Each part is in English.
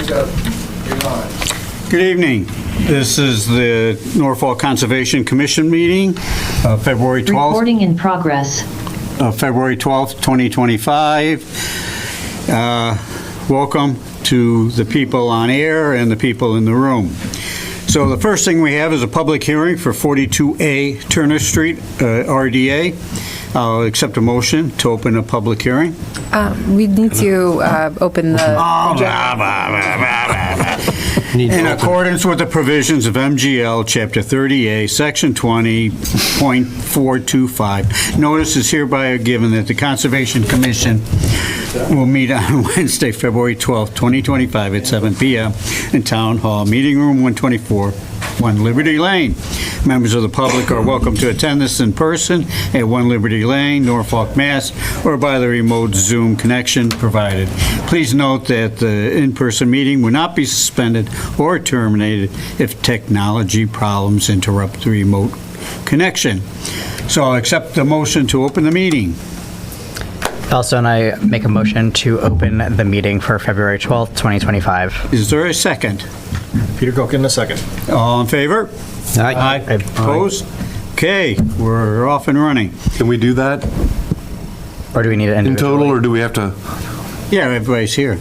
Good evening. This is the Norfolk Conservation Commission meeting, February 12th. Recording in progress. February 12th, 2025. Welcome to the people on air and the people in the room. So the first thing we have is a public hearing for 42A Turner Street, RDA. I'll accept a motion to open a public hearing. We need to open the... In accordance with the provisions of MGL Chapter 30A, Section 20.425, notice is hereby given that the Conservation Commission will meet on Wednesday, February 12th, 2025 at 7 p.m. in Town Hall, Meeting Room 124, 1 Liberty Lane. Members of the public are welcome to attend this in person at 1 Liberty Lane, Norfolk, Mass., or by the remote Zoom connection provided. Please note that the in-person meeting will not be suspended or terminated if technology problems interrupt the remote connection. So I'll accept the motion to open the meeting. Also, and I make a motion to open the meeting for February 12th, 2025. Is there a second? Peter Gokin, a second. All in favor? Aye. Opposed? Okay, we're off and running. Can we do that Or do we need it in individually? total, or do we have to? Yeah, everybody's here.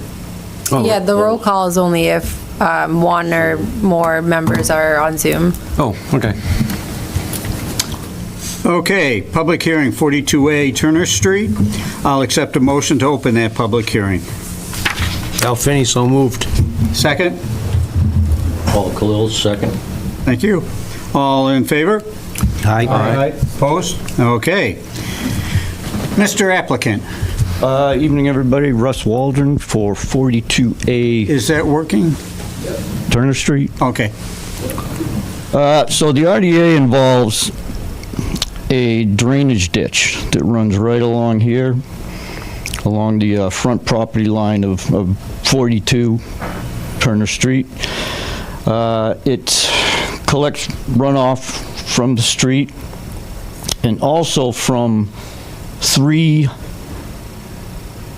Yeah, the roll call is only if one or more members are on Zoom. Oh, okay. Okay, public hearing, 42A Turner Street. I'll accept a motion to open that public hearing. Al Finney, so moved. Second? Paul Khalil, second. Thank you. All in favor? Aye. Opposed? Okay. Mr. Applicant, Evening, everybody. Russ Waldron for 42A is that working? Turner Street. Okay. So the RDA involves a drainage ditch that runs right along here, along the front property line of 42 Turner Street. It collects runoff from the street and also from 3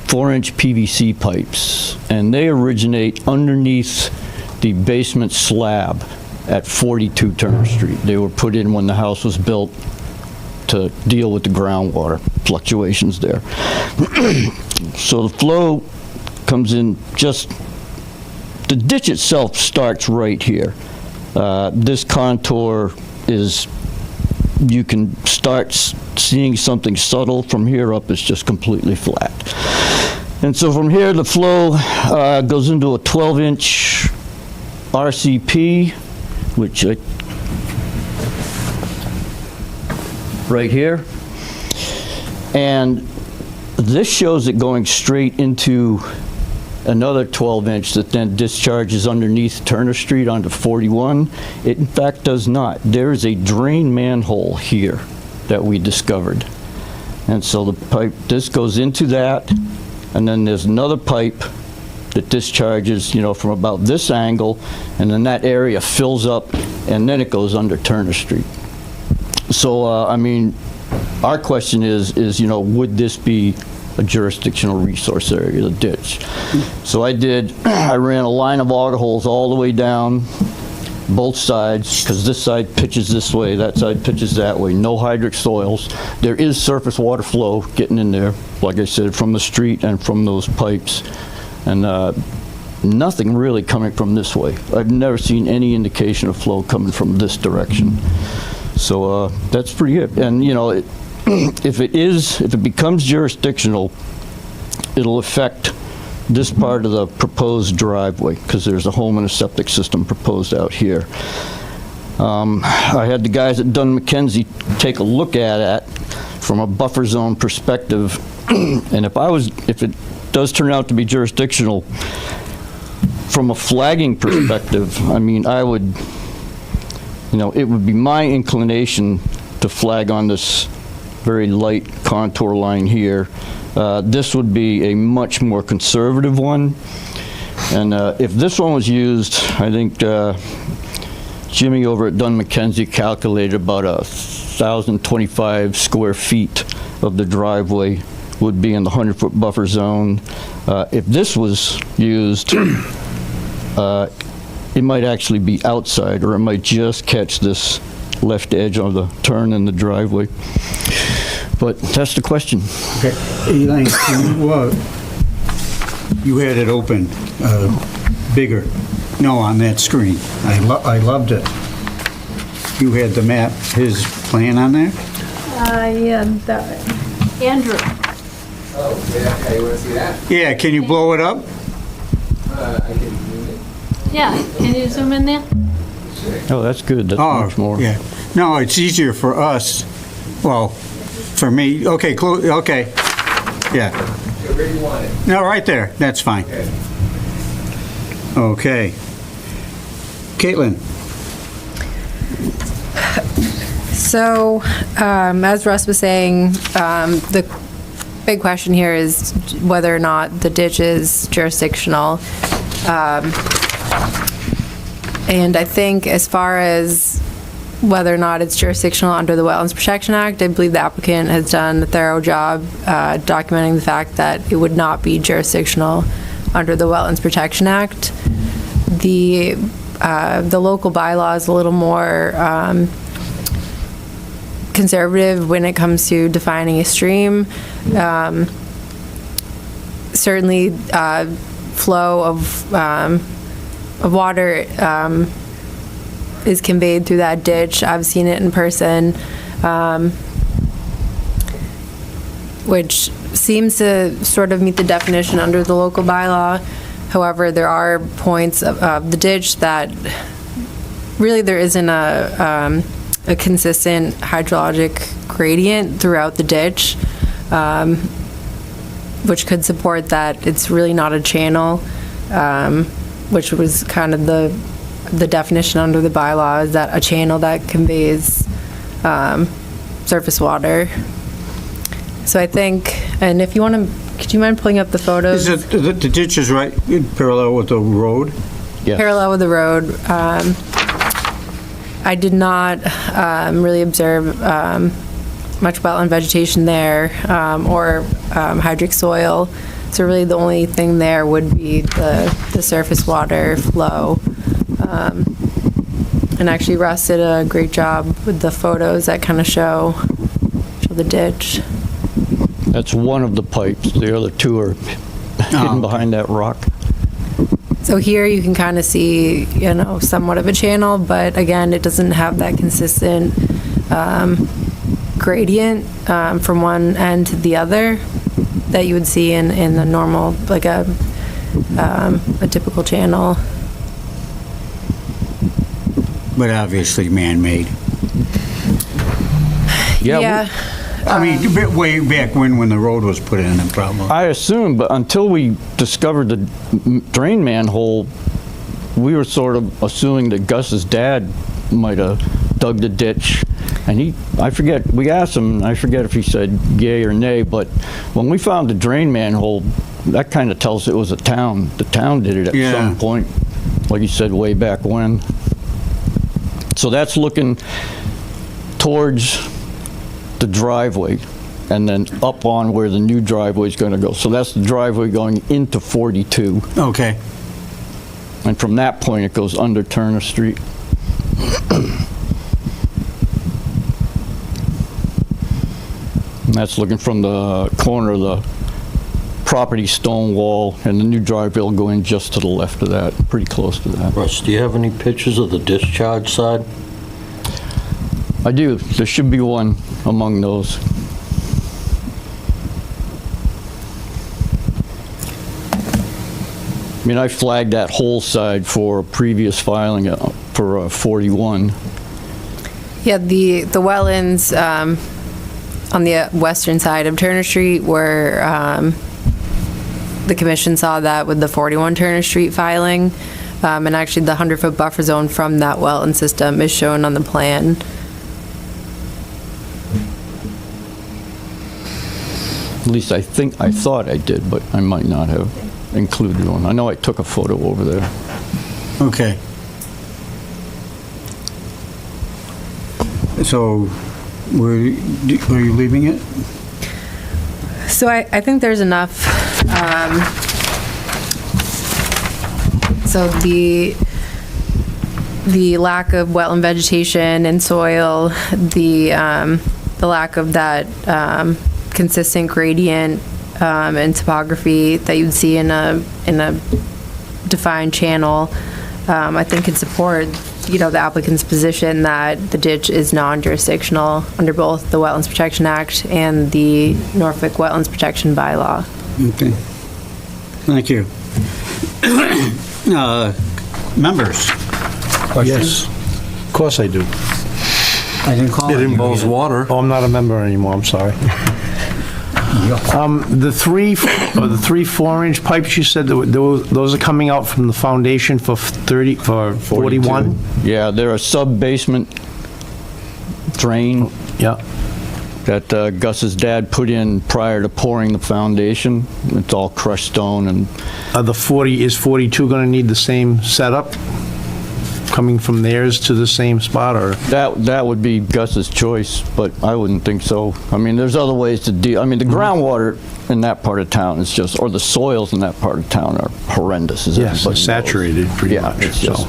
4-inch PVC pipes, and they originate underneath the basement slab at 42 Turner Street. They were put in when the house was built to deal with the groundwater fluctuations there. So the flow comes in the ditch itself starts right here. This contour is, you can start seeing something subtle. From here up, it's just completely flat. And so from here, the flow goes into a 12-inch RCP, which right here. And this shows it going straight into another 12-inch that then discharges underneath Turner Street onto 41. It in fact does not. There is a drain manhole here that we discovered. And so the pipe, this goes into that, and then there's another pipe that discharges, from about this angle, and then that area fills up, and then it goes under Turner Street. So, our question is, would this be a jurisdictional resource area, the ditch? So I ran a line of auger holes all the way down both sides, because this side pitches this way, that side pitches that way, no hydric soils. There is surface water flow getting in there, like I said, from the street and from those pipes. And nothing really coming from this way. I've never seen any indication of flow coming from this direction. So that's pretty good. And if it becomes jurisdictional, it'll affect this part of the proposed driveway, because there's a home and a septic system proposed out here. I had the guys at Dunn McKenzie take a look at it from a buffer zone perspective, and if it does turn out to be jurisdictional, from a flagging perspective, I would, it would be my inclination to flag on this very light contour line here. This would be a much more conservative one. And if this one was used, I think Jimmy over at Dunn McKenzie calculated about 1,025 square feet of the driveway would be in the 100-foot buffer zone. If this was used, it might actually be outside, or it might just catch this left edge of the turn in the driveway. But that's the question. Okay, Elaine, you had it open bigger. No, on that screen. I loved it. You had the map, his plan on there? Yeah, Andrew. Oh, yeah, you want to see that? Yeah, can you blow it up? I can zoom it. Yeah, can you zoom in there? Oh, that's good. That's Oh, much more. yeah. No, it's easier for us. Well, for me. Okay, okay. Yeah. Where do you want it? No, right there. That's fine. Okay. Caitlin? So, as Russ was saying, the big question here is whether or not the ditch is jurisdictional. And I think as far as whether or not it's jurisdictional under the Wetlands Protection Act, I believe the applicant has done a thorough job documenting the fact that it would not be jurisdictional under the Wetlands Protection Act. The local bylaw is a little more conservative when it comes to defining a stream. Certainly, flow of water is conveyed through that ditch. I've seen it in person, which seems to sort of meet the definition under the local bylaw. However, there are points of the ditch that really there isn't a consistent hydrologic gradient throughout the ditch, which could support that it's really not a channel, which was kind of the definition under the bylaw, is that a channel that conveys surface water. So I think, and if you want to, could you mind pulling up the photos? Is it, the ditch is right parallel with the road? Yes. Parallel with the road. I did not really observe much wetland vegetation there or hydric soil. So really the only thing there would be the surface water flow. And actually Russ did a great job with the photos that kind of show the ditch. That's one of the pipes. The other two are hidden behind that rock. So here you can kind of see, somewhat of a channel, but again, it doesn't have that consistent gradient from one end to the other that you would see in the normal, like a typical channel. But obviously man-made. Yeah. I mean, way back when the road was put in, probably. I assume, but until we discovered the drain manhole, we were sort of assuming that Gus's dad might have dug the ditch. And I forget, we asked him, I forget if he said yay or nay, but when we found the drain manhole, that kind of tells it was a town. The town did it at some point, like you said, way back when. So that's looking towards the driveway and then up on where the new driveway is going to go. So that's the driveway going into 42. Okay. And from that point, it goes under Turner Street. And that's looking from the corner of the property stone wall, and the new driveway will go in just to the left of that, pretty close to that. Russ, do you have any pictures of the discharge side? I do. There should be one among those. I mean, I flagged that whole side for a previous filing for 41. Yeah, the wetlands on the western side of Turner Street where the commission saw that with the 41 Turner Street filing. And actually the 100-foot buffer zone from that wetland system is shown on the plan. At least I thought I did, but I might not have included one. I know I took a photo over there. Okay. So, are you leaving it? So I think there's enough So the lack of wetland vegetation and soil, the lack of that consistent gradient and topography that you'd see in a defined channel, I think can support, the applicant's position that the ditch is non-jurisdictional under both the Wetlands Protection Act and the Norfolk Wetlands Protection Bylaw. Okay. Thank you. Members? Yes. Of course I do. I didn't call It you involves yet. water. Oh, I'm not a member anymore, I'm sorry. The three 4-inch pipes you said, those are coming out from the foundation for 41? Yeah, they're a sub-basement drain Yeah. that Gus's dad put in prior to pouring the foundation. It's all crushed stone, and Is 42 going to need the same setup? Coming from theirs to the same spot, or? that would be Gus's choice, but I wouldn't think so. I mean, there's other ways to deal. I mean, the groundwater in that part of town is just, or the soils in that part of town are horrendous, as Yes, everybody knows. saturated pretty Yeah, much. it's just so.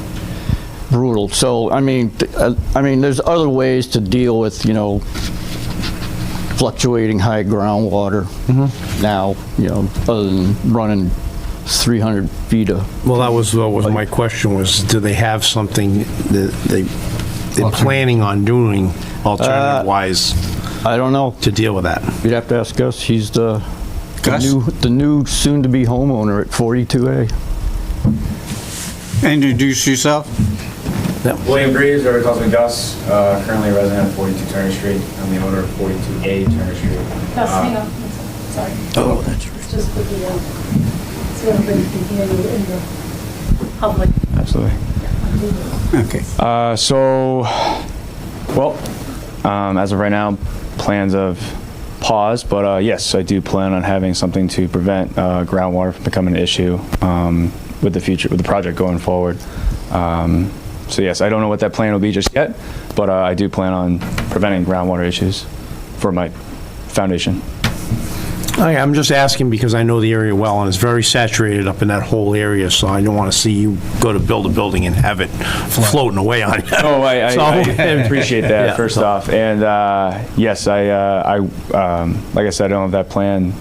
brutal. So, I mean, there's other ways to deal with, fluctuating high groundwater now, other than running 300 feet of. Well, that was my question was, do they have something that they're planning on doing alternative-wise I don't know. to deal with that? You'd have to ask Gus. He's the Gus? new soon-to-be homeowner at 42A. Introduce yourself. William Breeze, or calls me Gus, currently a resident of 42 Turner Street. I'm the owner of 42A Turner Street. Gus, hang on. Sorry. Oh, that's right. It's just for the, so everybody can hear you in the public. Absolutely. Okay. As of right now, plans of pause, but yes, I do plan on having something to prevent groundwater from becoming an issue with the project going forward. So yes, I don't know what that plan will be just yet, but I do plan on preventing groundwater issues for my foundation. I'm just asking because I know the area well, and it's very saturated up in that whole area, so I don't want to see you go to build a building and have it floating away on you. Oh, I appreciate that, Yeah, first so- off. And yes, like I said, I don't have that plan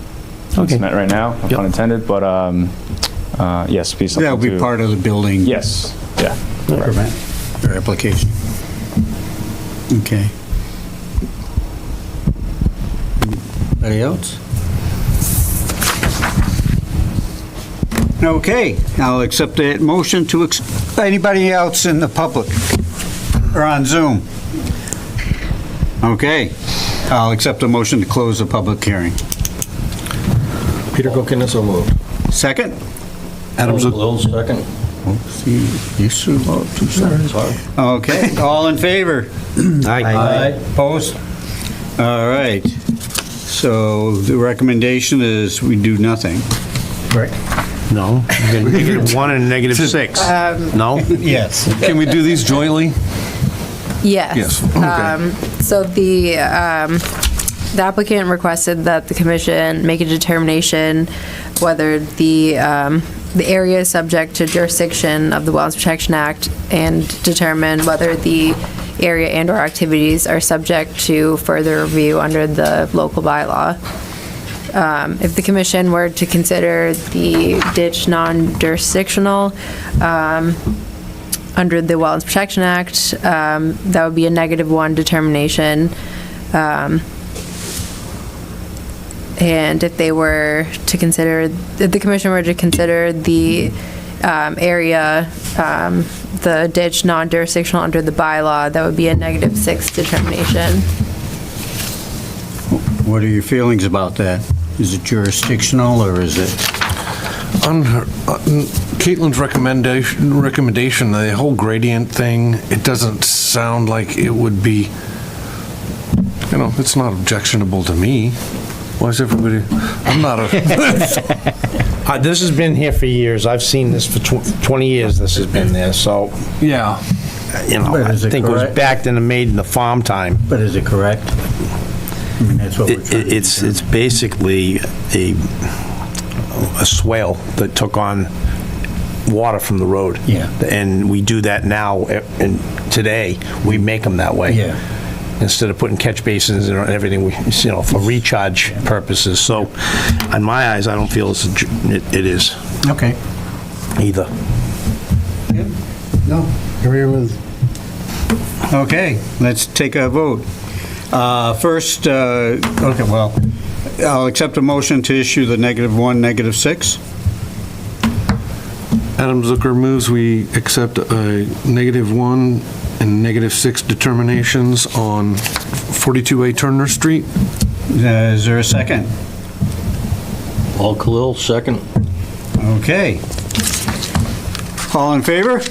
Okay. cement right now, no Yep. pun intended, but yes, be something That'll be to- part of the building. Yes, yeah. Permit or application. Okay. Anybody else? Okay, I'll accept that motion to, anybody else in the public or on Zoom? Okay, I'll accept a motion to close the public hearing. Peter Cook, so moved. Second? Adams, Little second. See, you should vote, two seconds. Okay, all in favor? Aye. Opposed? All right. So the recommendation is we do nothing. Right. No, you got -1 and -6. No? Yes. Can we do these jointly? Yes. Yes, okay. So the applicant requested that the commission make a determination whether the area is subject to jurisdiction of the Wetlands Protection Act and determine whether the area and/or activities are subject to further review under the local bylaw. If the commission were to consider the ditch non-jurisdictional, under the Wetlands Protection Act, that would be a -1 determination. And if they were to consider, if the commission were to consider the area, the ditch non-jurisdictional under the bylaw, that would be a -6 determination. What are your feelings about that? Is it jurisdictional or is it? On Caitlin's recommendation, the whole gradient thing, it doesn't sound like it would be, it's not objectionable to me. Why is everybody, I'm not a, This has been here for years. I've seen this for 20 years, this has been there, so, yeah. But I is it think it was correct? backed and made in the farm time. But is it correct? I mean, that's what we're trying to It's basically a swale that took on, water from the road. Yeah. And we do that now, and today, we make them that way. Yeah. Instead of putting catch basins and everything, for recharge purposes. So, in my eyes, I don't feel it is Okay. either. No, agree with. Okay, let's take a vote. First, okay, well, I'll accept a motion to issue the -1, -6. Adam Zucker moves we accept a -1 and -6 determinations on 42A Turner Street. Is there a second? Paul Khalil, second. Okay. All in favor?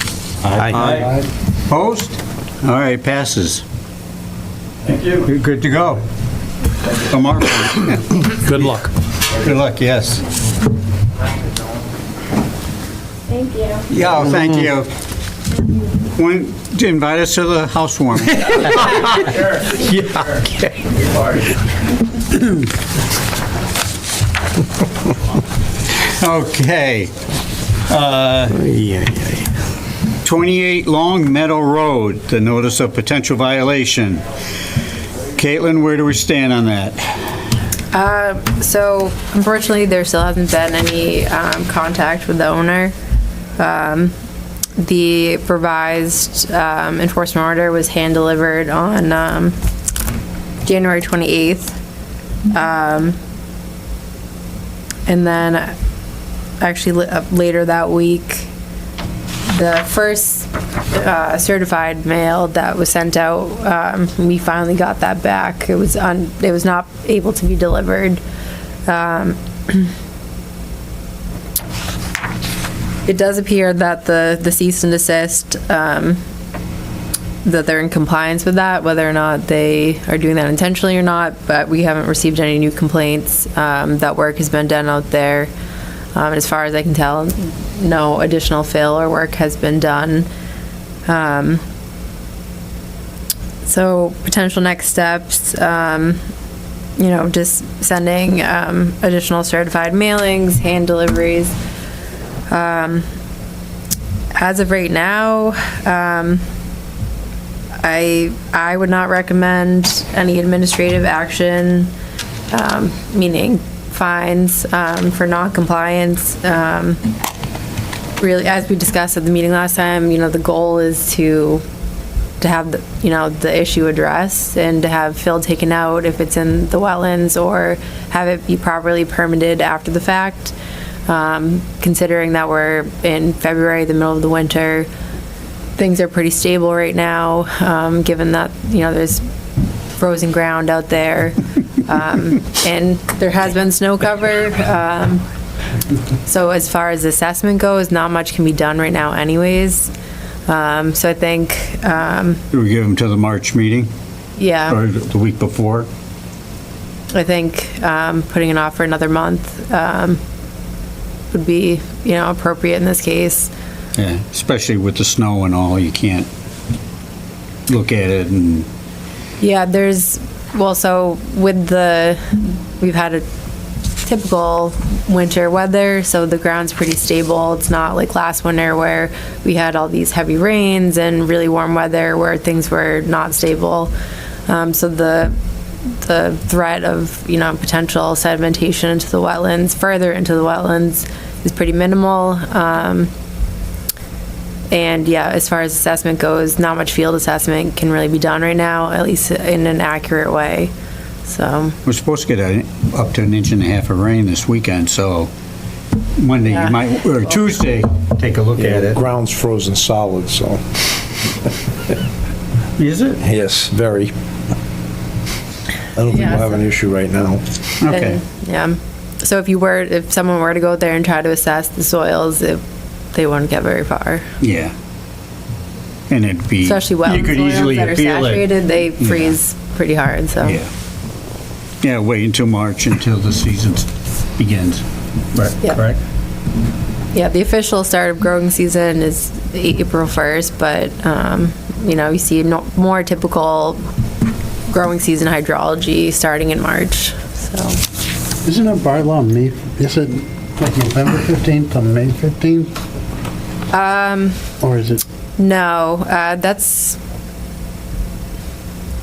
Aye. Opposed? All right, passes. Thank you. You're good to go. Come on. Good luck. Good luck, yes. Thank you. Yeah, oh, thank you. When, invite us to the housewarming. Yeah, okay. Okay. Yeah. 28 Long Meadow Road, the notice of potential violation. Caitlin, where do we stand on that? So unfortunately, there still hasn't been any contact with the owner. The revised enforcement order was hand-delivered on January 28th. And then actually later that week, the first certified mail that was sent out, we finally got that back. It was not able to be delivered. It does appear that the cease and desist, that they're in compliance with that, whether or not they are doing that intentionally or not, but we haven't received any new complaints. That work has been done out there. As far as I can tell, no additional fill or work has been done. So potential next steps, just sending additional certified mailings, hand deliveries. As of right now, I would not recommend any administrative action, meaning fines for non-compliance. Really, as we discussed at the meeting last time, the goal is to have the issue addressed and to have fill taken out if it's in the wetlands, or have it be properly permitted after the fact. Considering that we're in February, the middle of the winter, things are pretty stable right now, given that, there's frozen ground out there, and there has been snow cover. So as far as assessment goes, not much can be done right now anyways. So I think... Do we give them to the March meeting? Yeah. Or the week before? I think putting it off for another month would be, appropriate in this case. Yeah, especially with the snow and all, you can't look at it and... Yeah, so we've had a typical winter weather, so the ground's pretty stable. It's not like last winter where we had all these heavy rains and really warm weather where things were not stable. So the threat of, potential sedimentation into the wetlands, further into the wetlands, is pretty minimal. And yeah, as far as assessment goes, not much field assessment can really be done right now, at least in an accurate way. So We're supposed to get up to 1.5 inches of rain this weekend, so Monday, Yeah. you might, or Tuesday, take a look at The it. ground's frozen solid, so, Is it? yes, very. I don't think Yeah, we'll have so- an issue right now. Okay. yeah. So if someone were to go there and try to assess the soils, they wouldn't get very far. Yeah. And it'd be... Especially You wetland could soils easily that are appeal it. saturated, they freeze pretty hard, so. Yeah. Yeah, wait until March, until the season begins. Right, Yeah. correct? Yeah, the official start of growing season is April 1st, but, you see more typical growing season hydrology starting in March, so. Isn't a bylaw May, is it like November 15th or May 15th? Or is it? No,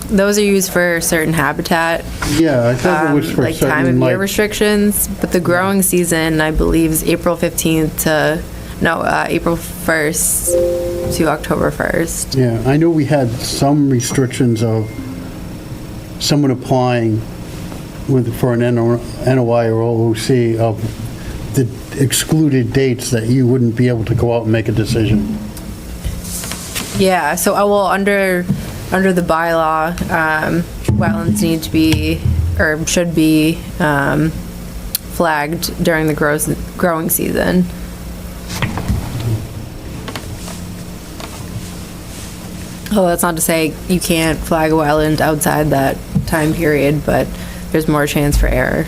those are used for certain habitat, Yeah, I thought it was for like time of certain, year like, restrictions, but the growing season, I believe, is April 15th to, April 1st to October 1st. yeah, I know we had some restrictions of someone applying for an NOI or OOC of the excluded dates that you wouldn't be able to go out and make a decision. Yeah, so, under the bylaw, wetlands need to be, or should be, flagged during the growing season. Oh, that's not to say you can't flag a wetland outside that time period, but there's more chance for error.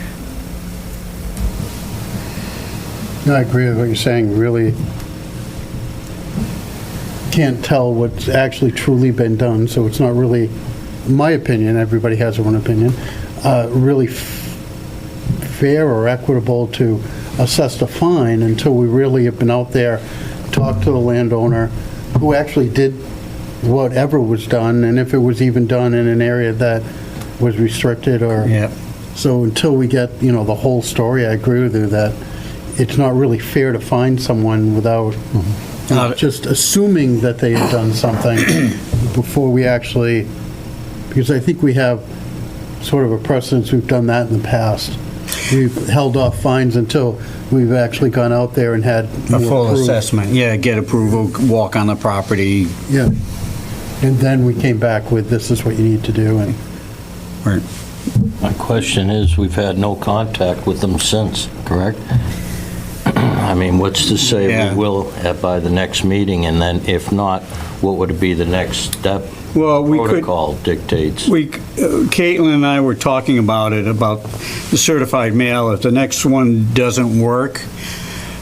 No, I agree with what you're saying, really can't tell what's actually truly been done, so it's not really, in my opinion, everybody has their own opinion, really fair or equitable to assess the fine until we really have been out there, talked to the landowner who actually did whatever was done, and if it was even done in an area that was restricted or... Yeah. So until we get, the whole story, I agree with you that it's not really fair to fine someone without just assuming that they have done something before we actually, because I think we have sort of a precedence, we've done that in the past. We've held off fines until we've actually gone out there and had A more full proof. assessment, yeah, get approval, walk on the property. Yeah. And then we came back with, this is what you need to do, and... My question is, we've had no contact with them since, correct? I mean, what's to say Yeah. we will by the next meeting, and then if not, what would be the next step? Well, we could... Protocol dictates. Caitlin and I were talking about it, about the certified mail. If the next one doesn't work,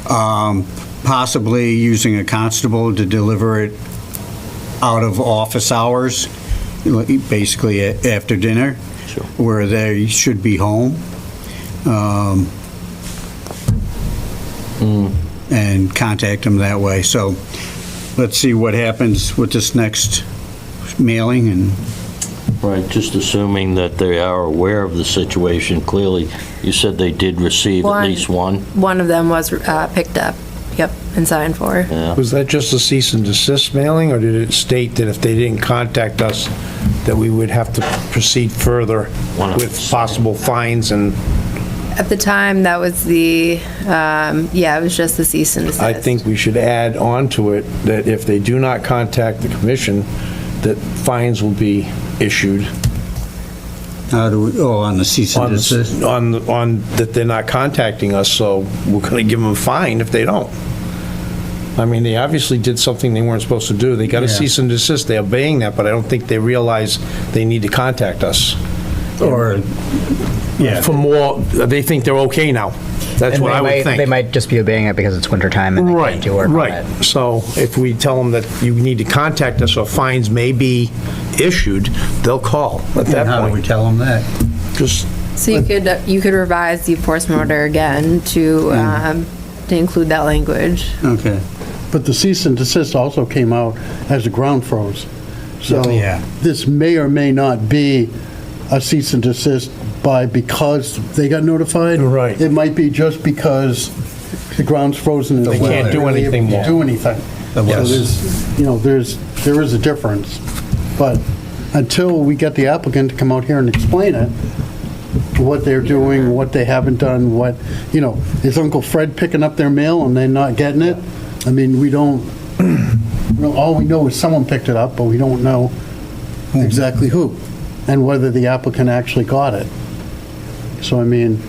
possibly using a constable to deliver it out of office hours, basically after dinner, Sure. where they should be home. And contact them that way. So let's see what happens with this next mailing, and Right, just assuming that they are aware of the situation. Clearly, you said they did receive at least one. One of them was picked up, yep, and signed for. Yeah. Was that just a cease and desist mailing, or did it state that if they didn't contact us, that we would have to proceed further with possible fines? And At the time, that was it was just the cease and desist. I think we should add on to it that if they do not contact the commission, that fines will be issued. how do we, on the cease and desist? On that they're not contacting us, so we're going to give them a fine if they don't. I mean, they obviously did something they weren't supposed to do. They got a Yeah. cease and desist, they're obeying that, but I don't think they realize they need to contact us. Or, yeah. For more, they think they're okay now. That's And what I would think. They might just be obeying it because it's wintertime and they can't do work on Right. it. So if we tell them that you need to contact us or fines may be issued, they'll call at that And how do we point. tell them that? Just, So you could revise the enforcement order again to include that language. Okay. But the cease and desist also came out as the ground froze. So Yeah. this may or may not be a cease and desist because they got notified. Right. It might be just because the ground's frozen and They can't do anything more. Do anything. So Yes. there is a difference. But until we get the applicant to come out here and explain it, what they're doing, what they haven't done, is Uncle Fred picking up their mail and they're not getting it? I mean, we don't, all we know is someone picked it up, but we don't know exactly who, and whether the applicant actually got it. So, I mean,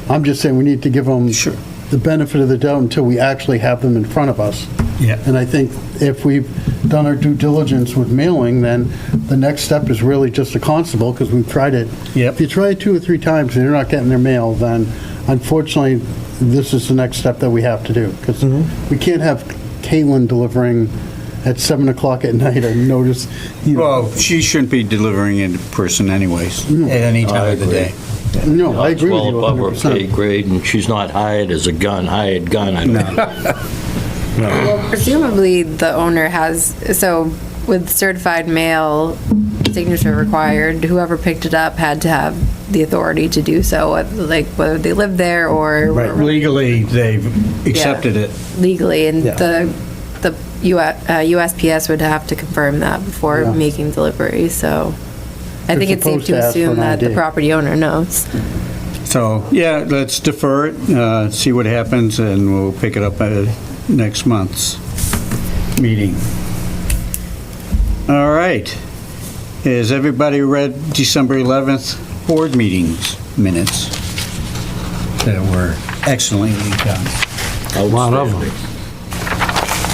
I'm just saying we need to give them the benefit of the doubt until we actually have them in front of us. Yeah. Uh, And I think if we've done our due diligence with mailing, then the next step is really just a constable, because we've tried it. Yep. If you try it 2 or 3 times and they're not getting their mail, then unfortunately, this is the next step that we have to do, because we can't have Caitlin delivering at 7 o'clock at night a notice. Well, she shouldn't be delivering it in person anyways, at any time of the day. It's No, I agree with well you above her pay 100%. grade, and she's not hired as a hired gun. Well, presumably the owner has, so with certified mail signature required, whoever picked it up had to have the authority to do so, like whether they live there or Legally, they've accepted it. legally, and Yeah. the USPS would have to confirm that before Yeah. making delivery, so I think They're it's safe supposed to to ask for assume an that the ID. property owner knows. So, yeah, let's defer it, see what happens, and we'll pick it up at next month's meeting. All right. Has everybody read December 11th board meetings minutes? That were excellently done. A lot of them.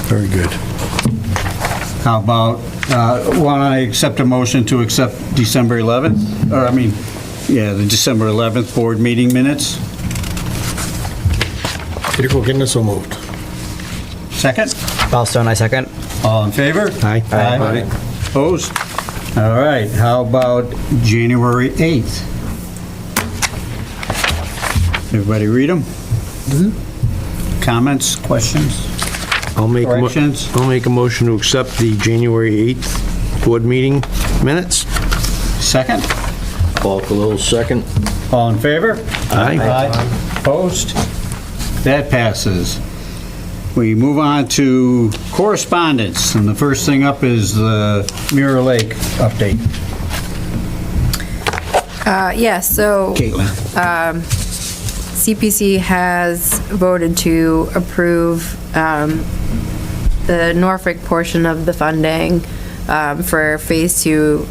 Very good. How about, want I accept a motion to accept December 11th? Or, the December 11th board meeting minutes? Peter Kilkinnis, so moved. Second? Ballstone, I second. All in favor? Aye. Aye. Opposed? All right, how about January 8th? Everybody read them? Comments, questions? I'll make Corrections? I'll make a motion to accept the January 8th board meeting minutes. Second? Falco, second. All in favor? Aye. Opposed? That passes. We move on to correspondence, and the first thing up is the Mirror Lake update. So Caitlin? CPC has voted to approve the Norfolk portion of the funding for Phase 2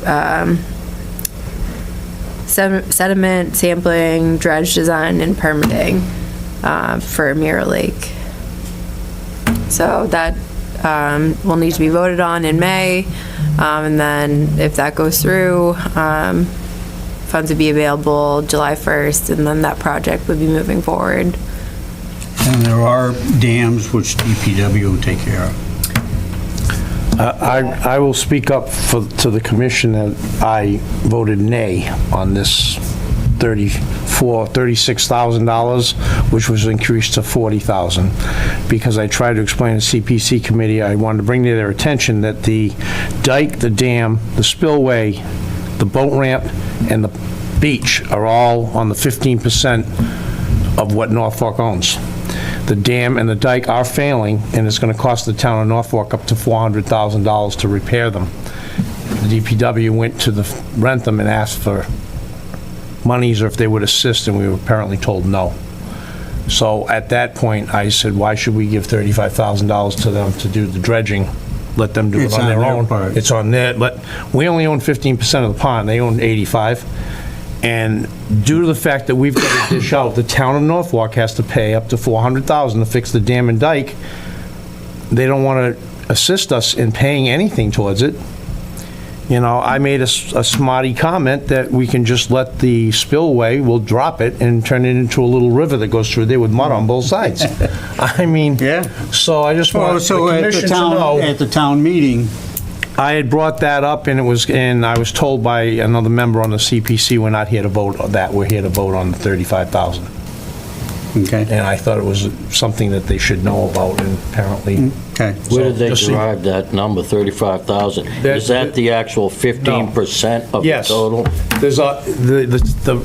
sediment sampling, dredge design, and permitting for Mirror Lake. So that will need to be voted on in May, and then if that goes through, funds would be available July 1st, and then that project would be moving forward. And there are dams which DPW will take care of. I will speak up to the commission that I voted nay on this $36,000, which was increased to $40,000, because I tried to explain to CPC committee, I wanted to bring to their attention that the dike, the dam, the spillway, the boat ramp, and the beach are all on the 15% of what Norfolk owns. The dam and the dike are failing, and it's going to cost the town of Norfolk up to $400,000 to repair them. The DPW went to the Rentham and asked for monies or if they would assist, and we were apparently told no. So at that point, I said, why should we give $35,000 to them to do the dredging? Let them do it It's on their on their own. part. It's on their, we only own 15% of the pond, they own 85. And due to the fact that we've got to dish out, the town of Norfolk has to pay up to $400,000 to fix the dam and dike. They don't want to assist us in paying anything towards it. You know, I made a smarty comment that we can just let the spillway, we'll drop it and turn it into a little river that goes through there with mud on both sides. I mean, Yeah. so I just want the So at commission the to know. at the town meeting, I had brought that up, and I was told by another member on the CPC, we're not here to vote on that, we're here to vote on the $35,000. okay, And I thought it was something that they should know about, and apparently. okay. Where did they just see- derive that number, 35,000? Is that the actual 15% of the Yes. total? There's the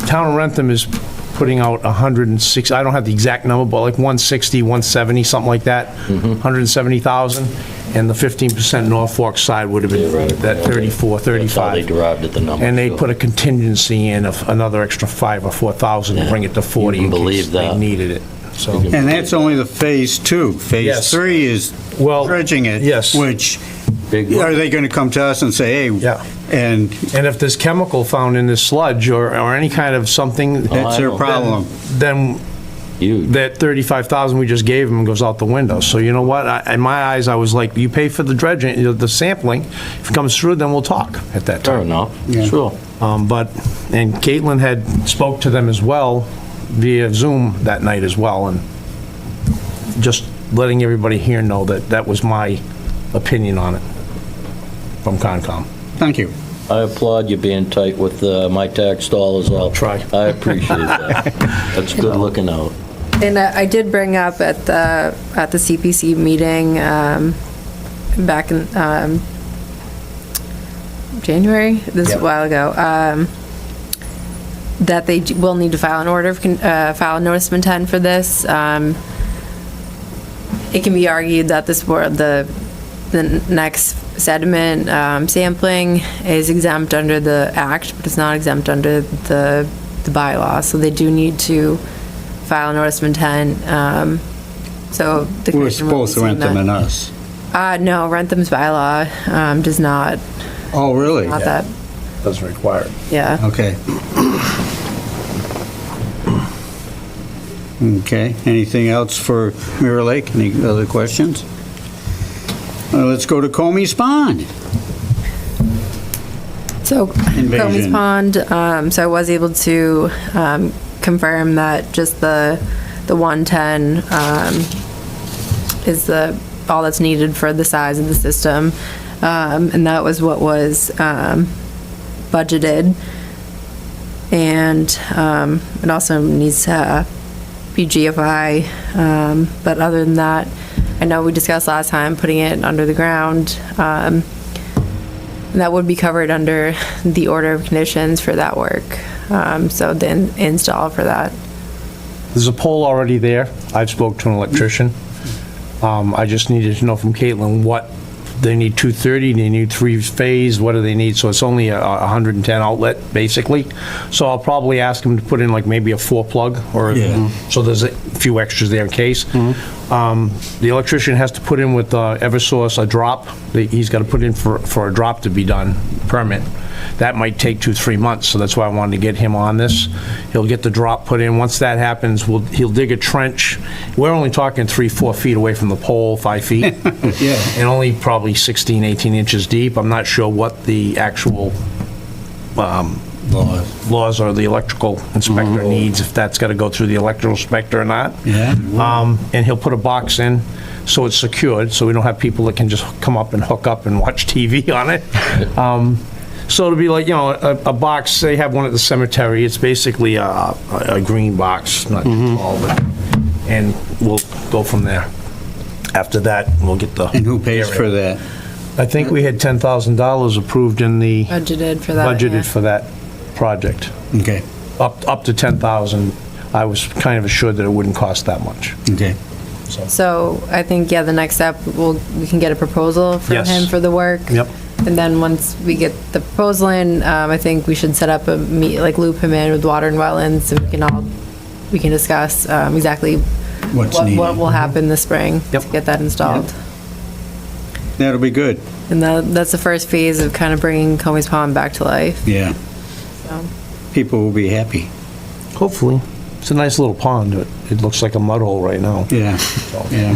town of Rentham is putting out 106, I don't have the exact number, but like 160, 170, something like that, 170,000, and the 15% Norfolk side would have been that 34, That's how they 35. derived it, the number. And they sure. put a contingency in of another extra 5 or 4,000 to Yeah. bring it to 40 You in can case believe they that. needed it, so. And that's only the Phase 2. Phase Yes. 3 is Well, dredging it. yes. Which, Big are one. they going to come to us and say, hey? Yeah. And And if there's chemical found in this sludge or any kind of something, that's their know. problem. then Huge. that 35,000 we just gave them goes out the window. So you know what? In my eyes, I was like, you pay for the dredging, the sampling. If it comes through, then we'll talk at that Fair time. enough, Yeah. sure. And Caitlin had spoke to them as well via Zoom that night as well, and just letting everybody here know that that was my opinion on it from Concom. Thank you. I applaud you being tight with my tax dollars. I'll try. I appreciate that. That's good looking out. And I did bring up at the CPC meeting back in January, this is a while ago, that they will need to file an order of, file a notice of intent for this. It can be argued that the next sediment sampling is exempt under the act, but it's not exempt under the bylaw, so they do need to file a notice of intent. So the We're commission will be supposed to rent seeing them that. and us. No, Rentham's bylaw does not, Oh, really? not that, Doesn't require it. yeah. Okay. Okay, anything else for Mirror Lake? Any other questions? Let's go to Comey's Pond. So Comey's Invasion. Pond, so I was able to confirm that just the 110 is all that's needed for the size of the system. And that was what was budgeted. And it also needs to be GFI. But other than that, I know we discussed last time putting it under the ground. And that would be covered under the order of conditions for that work. So the install for that. There's a pole already there. I've spoke to an electrician. I just needed to know from Caitlin what they need. 230, they need 3-phase, what do they need? So it's only a 110 outlet, basically. So I'll probably ask him to put in like maybe a 4-plug, or so there's a few extras there in case. The electrician has to put in with Eversource a drop. He's got to put in for a drop to be done, permit. That might take 2-3 months, so that's why I wanted to get him on this. He'll get the drop put in. Once that happens, he'll dig a trench. We're only talking 3-4 feet away from the pole, 5 feet. Yeah. And only probably 16, 18 inches deep. I'm not sure what the actual laws or the electrical inspector needs, if that's got to go through the electrical inspector or not. Yeah. And he'll put a box in so it's secured, so we don't have people that can just come up and hook up and watch TV on it. So it'll be like, you know, a box, they have one at the cemetery. It's basically a green box, not too tall, but, and we'll go from there. After that, we'll get the... And who pays for that? I think we had $10,000 approved in the... Budgeted for that, yeah. Budgeted for that project. Okay, Up to 10,000. I was kind of assured that it wouldn't cost that much. okay. So I think, yeah, the next step, we can get a proposal from Yes. him for the work. Yep. And then once we get the proposal in, I think we should set up a loop him in with Water and Wetlands, so we can discuss exactly What's what needed. will happen this spring Yep. to get that installed. That'll be good. And that's the first phase of kind of bringing Comey's Pond back to life. Yeah. So. People will be happy. Hopefully. It's a nice little pond. It looks like a mud hole right now. Yeah, yeah.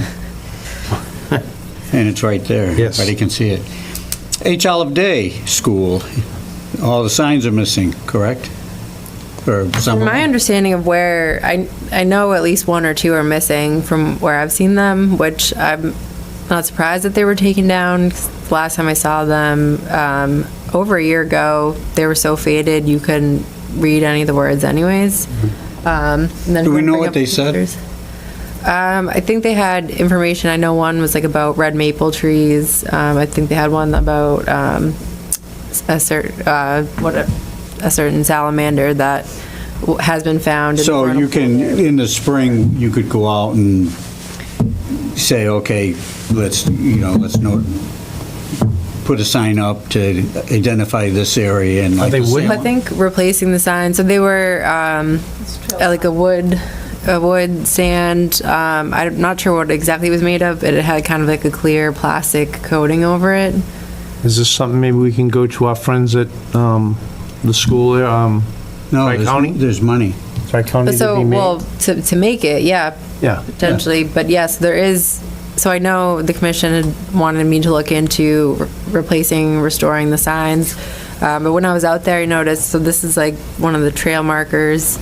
And it's right there. Yes. Everybody can see it. H. Olive Day School, all the signs are missing, correct? Or some of My them? understanding of where, I know at least 1 or 2 are missing from where I've seen them, which I'm not surprised that they were taken down. 'Cause the last time I saw them, over a year ago, they were so faded you couldn't read any of the words anyways. And then Do we bring know up what they said? pictures. I think they had information. I know one was like about red maple trees. I think they had one about a certain salamander that has been found. In So the you vernal can, pool. in the spring, you could go out and say, okay, let's put a sign up to identify this area and like. They wouldn't? I think replacing the sign. So they were like a wood stand. I'm not sure what exactly it was made of, but it had kind of like a clear plastic coating over it. Is this something maybe we can go to our friends at the school there? No, Tri-County? there's money. Tri-County to So, be made? well, to make it, yeah, Yeah. potentially. But yes, there is, so I know the commission had wanted me to look into restoring the signs. But when I was out there, I noticed, so this is like one of the trail markers,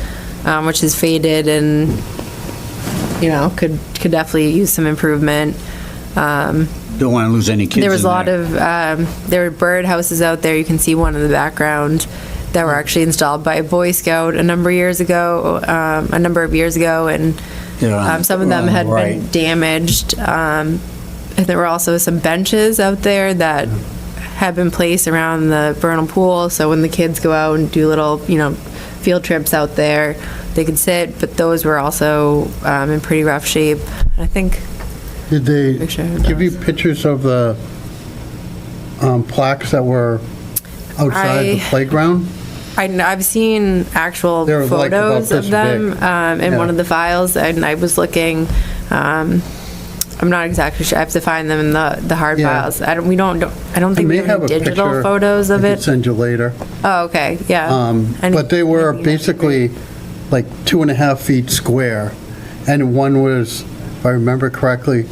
which is faded and, could definitely use some improvement. Don't want to lose any kids There was in a lot there. of, there were bird houses out there. You can see one in the background. that were actually installed by a Boy Scout a number of years ago, and some of them had been damaged. And there were also some benches out there that had been placed around the vernal pool, so when the kids go out and do little, field trips out there, they could sit, but those were also in pretty rough shape. I think. Did they Picture of give you those. pictures of the plaques that were outside the playground? I've seen actual They're like about photos of this them big. in Yeah. one of the files, and I was looking. I'm not exactly sure. I have to find them in the hard Yeah. files. I don't think we may have have any a digital picture photos of I it. could send you later. Oh, okay, yeah. But they were basically like 2.5 feet square, and one was, if I remember correctly,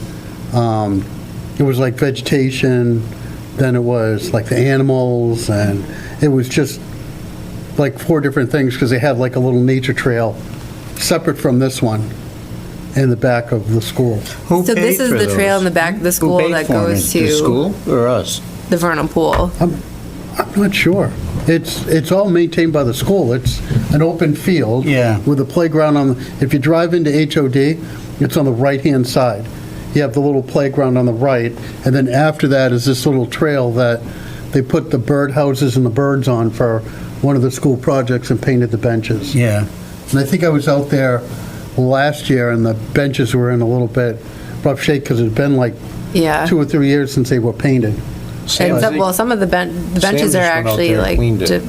it was like vegetation, then it was like the animals, and it was just like 4 different things, because they had like a little nature trail separate from this one in the back of the school. Who So paid this is for the those? trail in the back of the Who school paid that for 'em? goes Is the to school or us? the vernal pool. I'm not sure. It's all maintained by the school. It's an open field. Yeah. With a playground on, if you drive into HOD, it's on the right-hand side. You have the little playground on the right, and then after that is this little trail that they put the bird houses and the birds on for one of the school projects and painted the benches. Yeah. And I think I was out there last year, and the benches were in a little bit rough shape, because it's been like Yeah. 2 or 3 years since they were painted. And some of the benches Sam are just went out actually there and like cleaned it.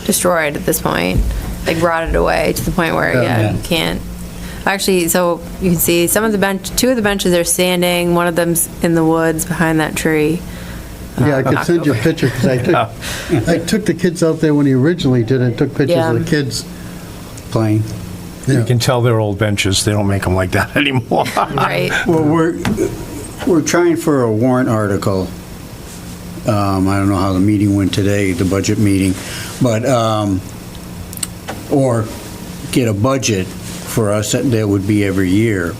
destroyed at this point, like rotted away to the point where, Yeah. you can't. Actually, so you can see two of the benches are standing, one of them's in the woods behind that tree. Yeah, I could send you a picture, because I took the kids out there when he originally did it, took pictures of the kids. Playing. You can tell they're old benches. They don't make them like that anymore. Right. Well, we're trying for a warrant article. I don't know how the meeting went today, the budget meeting, but, or get a budget for us that would be every year,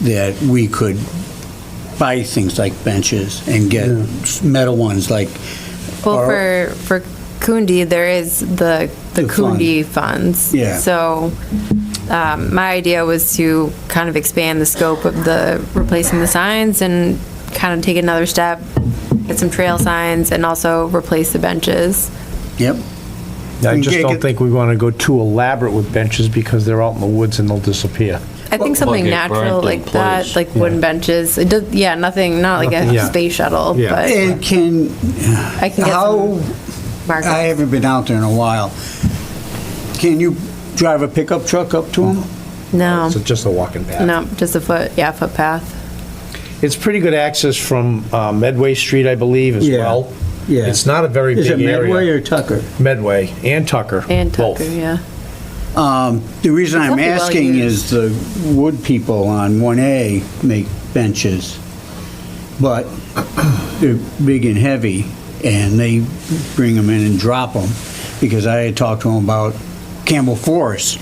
that we could buy things like benches and get metal ones like. Well, for Kundi, there is the Kundi funds. Yeah. So my idea was to kind of expand the scope of the replacing the signs and kind of take another step, get some trail signs, and also replace the benches. Yep. I just don't Get- think we want to go too elaborate with benches, because they're out in the woods and they'll disappear. I think something get natural burnt in like that, place. like wooden benches. It does, nothing, not like a Yeah. space shuttle, Yeah. but And can, I can get how, some markers. I haven't been out there in a while. Can you drive a pickup truck up to them? No, So just a walking path. no, just a footpath. It's pretty good access from Medway Street, I believe, as Yeah. well. Yeah. It's not a very Is big it area. Medway or Tucker? Medway and Tucker. And both. Tucker, yeah. The reason It's I'm definitely well asking used. is the wood people on 1A make benches, but they're big and heavy, and they bring them in and drop them, because I had talked to them about Campbell Forest,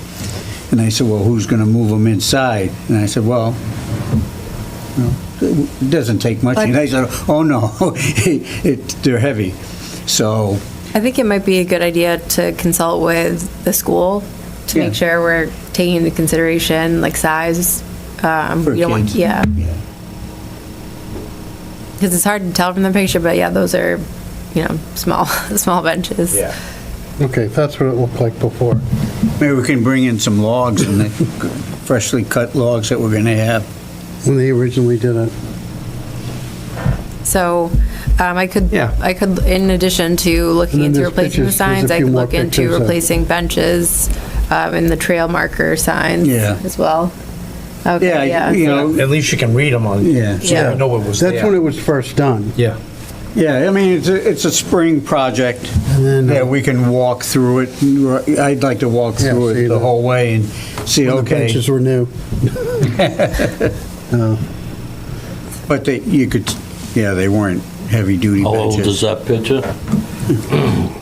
and I said, well, who's going to move them inside? And I said, well, it doesn't take much. And they said, oh, no, they're heavy. So, I think it might be a good idea to consult with the school to Yeah. make sure we're taking into consideration like size. For You don't want, kids. yeah, because it's hard to tell from the picture, but yeah, those are, small, small benches. Yeah. Okay, that's what it looked like before. maybe we can bring in some logs, and the freshly cut logs that we're going to have. When they originally did it. So I could, Yeah. in addition to looking And then into there's replacing the pictures, there's signs, a I few could more look into pictures of- replacing benches and the trail marker signs Yeah. as well. Okay, Yeah, yeah. you know, At least you can read them on, Yeah. so Yeah. you know what was there. That's when it was first done. Yeah. yeah, I mean, it's a spring project And then, that we can walk through it. I'd like to walk Yeah, through see it the the- whole way and see, When the okay. benches were new. But you could, yeah, they weren't heavy-duty How old is benches. that picture?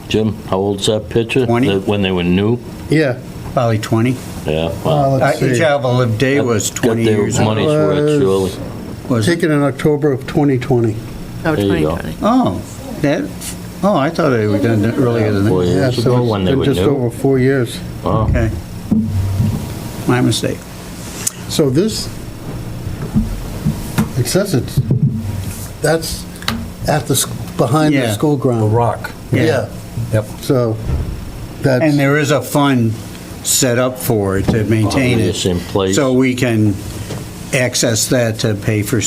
Jim, how old's that picture? 20. When they were new? Yeah. Probably 20. Yeah. Wow. Let's see. Each Alva Day was 20 Got their years ago. money's worth, surely. Was it? Taken in October of 2020. Oh, There you go. 2020. Oh, that, Oh, I thought they were done earlier than 4 that. years Yeah, ago so when it's they been were just new. over 4 years. Oh, Okay. My mistake. So this, it says that's at behind the Yeah. school The ground. rock. Yeah. Yep. So that's. And there is a fund set up for it to maintain Oh, it. it's in place. So we can access that to pay for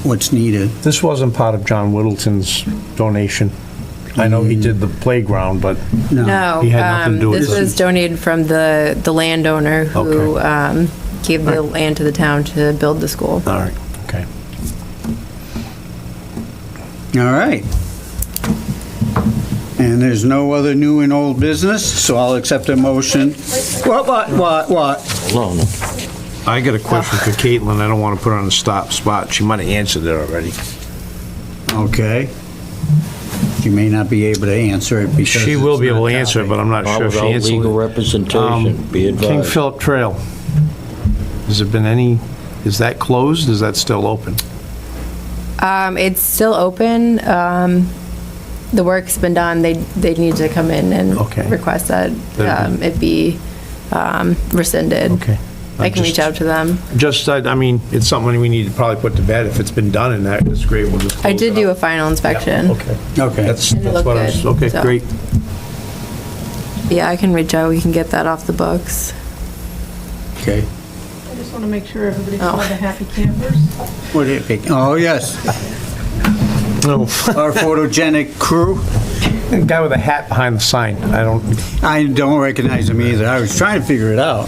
what's needed. This wasn't part of John Whittleton's donation. I know he did the playground, but No, He had nothing to do with this this. was donated from the landowner who gave the land to the town to build the school. all right, okay. All right. And there's no other new and old business, so I'll accept a motion. What? no, no. I got a question for Caitlin. I don't want to put her on the spot. She might have answered it already. Okay. You may not be able to answer it because She will it's be not able to answer it, but I'm not Not sure if she without answered legal it. representation, be King advised. Philip Trail. Has there been any, is that closed? Is that still open? It's still open. The work's been done. They need to come in and Okay. request that That'd it be rescinded. Okay. I can reach out to them. Just, I mean, it's something we need to probably put to bed. If it's been done and that, it's great. We'll just close I it did do a up. final inspection. Okay. Okay. That's And it looked what I was, good, okay, so. great. Yeah, I can reach out. We can get that off the books. Okay. I just want to make sure everybody Oh. saw the happy campers. What do you think? Oh, yes. No, Our photogenic crew. the guy with a hat behind the sign. I don't recognize him either. I was trying to figure it out.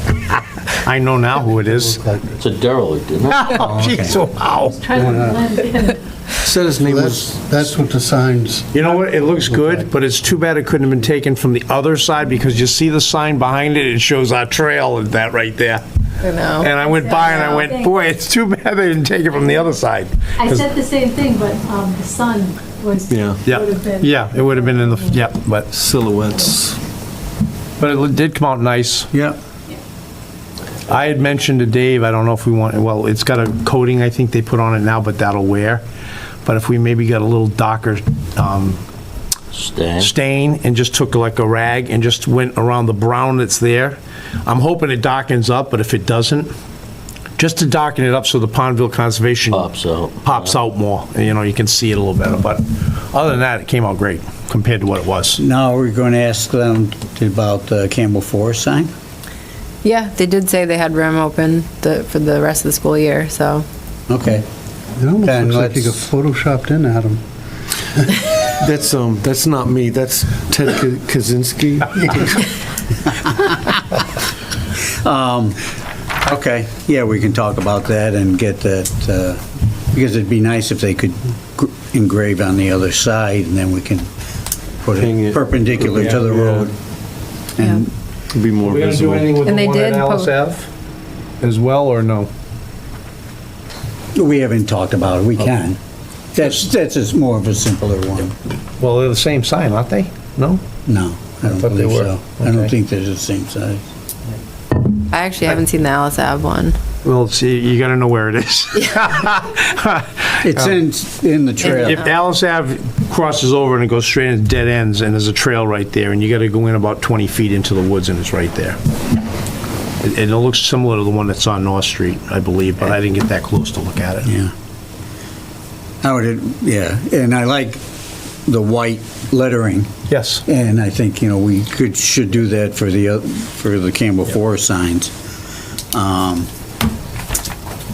I know now who it is. It's a derelict, isn't it? Oh, geez, wow. Trying to blend in. Said his name was, That's what the signs, You know what? It looks good, but it's too bad it couldn't have been taken from the other side because you see the sign behind it, it shows our trail and that right there. I know. And I went by and I went, boy, it's too bad they didn't take it from the other side. I said the same thing, but the sun was, Yeah. would have been. Yeah, it would have been in the, yeah, but silhouettes. it did come out nice. Yeah. I had mentioned to Dave, I don't know if we want, well, it's got a coating I think they put on it now, but that'll wear. But if we maybe got a little darker stain and just took like a rag and just went around the brown that's there, I'm hoping it darkens up, but if it doesn't, just to darken it up so the Pondville Conservation pops out more. You know, you can see it a little better. But other than that, it came out great compared to what it was. Now we're going to ask them about the Campbell Forest sign. Yeah, they did say they had room open for the rest of the school year, so. Okay. it almost Then looks like you got let's- photoshopped in, Adam. That's not me, that's Ted Kaczynski. Okay, yeah, we can talk about that and get that, because it'd be nice if they could engrave on the other side, and then we can put Hang it it. perpendicular to the Yeah. road. And Be more We're gonna do visible. anything with And the they one at did Alice po- Ave as well, or no? we haven't talked about it, we can. That's just more of a simpler one. Well, they're the same sign, aren't they? No? No, I don't thought they believe were. so. I don't Okay. think they're the same size. I actually haven't seen the Alice Ave one. Well, see, you gotta know where it is. It's in the trail. If Alice Ave crosses over and it goes straight into dead ends, and there's a trail right there, and you gotta go in about 20 feet into the woods, and it's right there. And it looks similar to the one that's on North Street, I believe, but I didn't get that close to look at it. Yeah. Yeah, and I like the white lettering, Yes. and I think, we should do that for the Campbell Forest signs.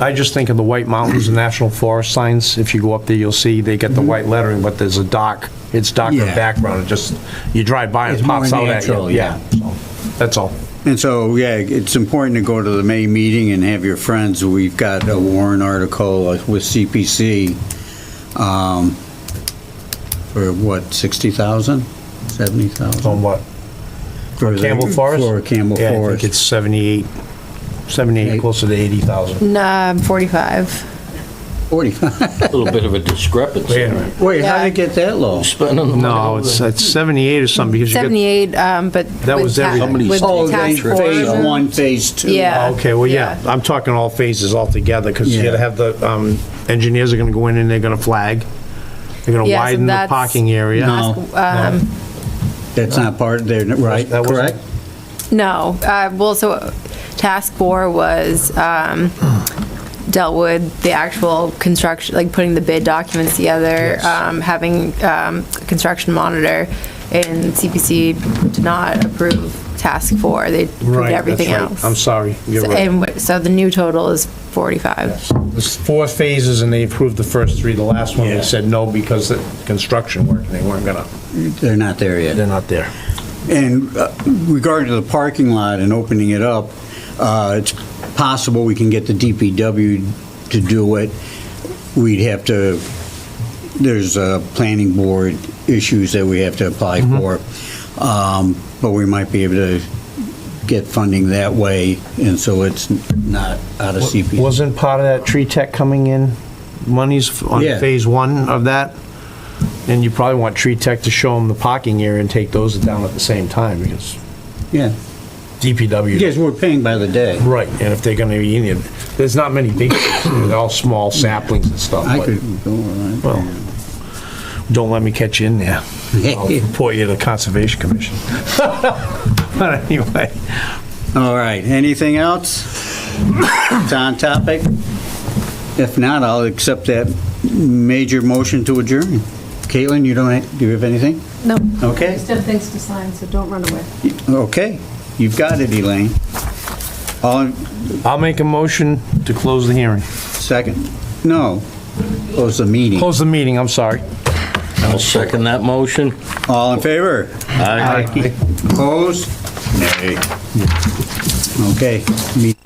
I just think of the White Mountains and National Forest signs. If you go up there, you'll see they get the white lettering, but there's a darker Yeah. background. It just, you drive by and it It's more pops out at you. natural, yeah. So, that's all. And so, yeah, it's important to go to the May meeting and have your friends. We've got a warrant article with CPC for what, 60,000? 70,000? On what? For Campbell Forest? For Campbell Yeah, I think Forest. it's 78, closer to 80,000. Nah, 45. 45. A little bit of a discrepancy. Wait a minute. Wait, how did it get that low? Spending the money. No, it's 78 or something, because you get... 78, but. That with was ta- everything. with Oh, task phase force and- 1, phase 2. Yeah. Okay, well, yeah, I'm talking all phases all together, because you Yeah. gotta have the, engineers are gonna go in and they're gonna flag. They're going to Yeah, so widen the that's- parking area. No. That's not part, they're, right, That wasn't- correct? No, well, so task 4 was dealt with the actual construction, like putting the bid documents together, having a construction monitor, and CPC did not approve task 4. They approved Right, everything that's right. else. I'm sorry, you're So- right. And so the new total is 45. There's 4 phases, and they approved the first 3. The last one, Yeah. they said no because of construction work, and they weren't gonna, They're not there yet. they're not there. And regarding to the parking lot and opening it up, it's possible we can get the DPW to do it. We'd have to, there's planning board issues that we have to apply for. But we might be able to get funding that way, and so it's not out of CPC. Wasn't part of that tree tech coming in, monies on Yeah. phase 1 of that? And you probably want tree tech to show them the parking area and take those down at the same time, because Yeah, DPW. because we're paying by the day. Right, and if they're gonna be in it, there's not many big trees, they're all small saplings and stuff. I but- could go around. Well, don't let me catch you in there. I'll report you to the Conservation Commission. But anyway, All right, anything else? It's on topic? If not, I'll accept that major motion to adjourn. Caitlin, do you have anything? No. Okay, Still have things to sign, so don't run away. okay, you've got it, Elaine. All, I'll make a motion to close the hearing. second, no, close the meeting. Close the meeting, I'm sorry. I'll second that motion. All in favor? Aye. Opposed? Nay. Okay, meet.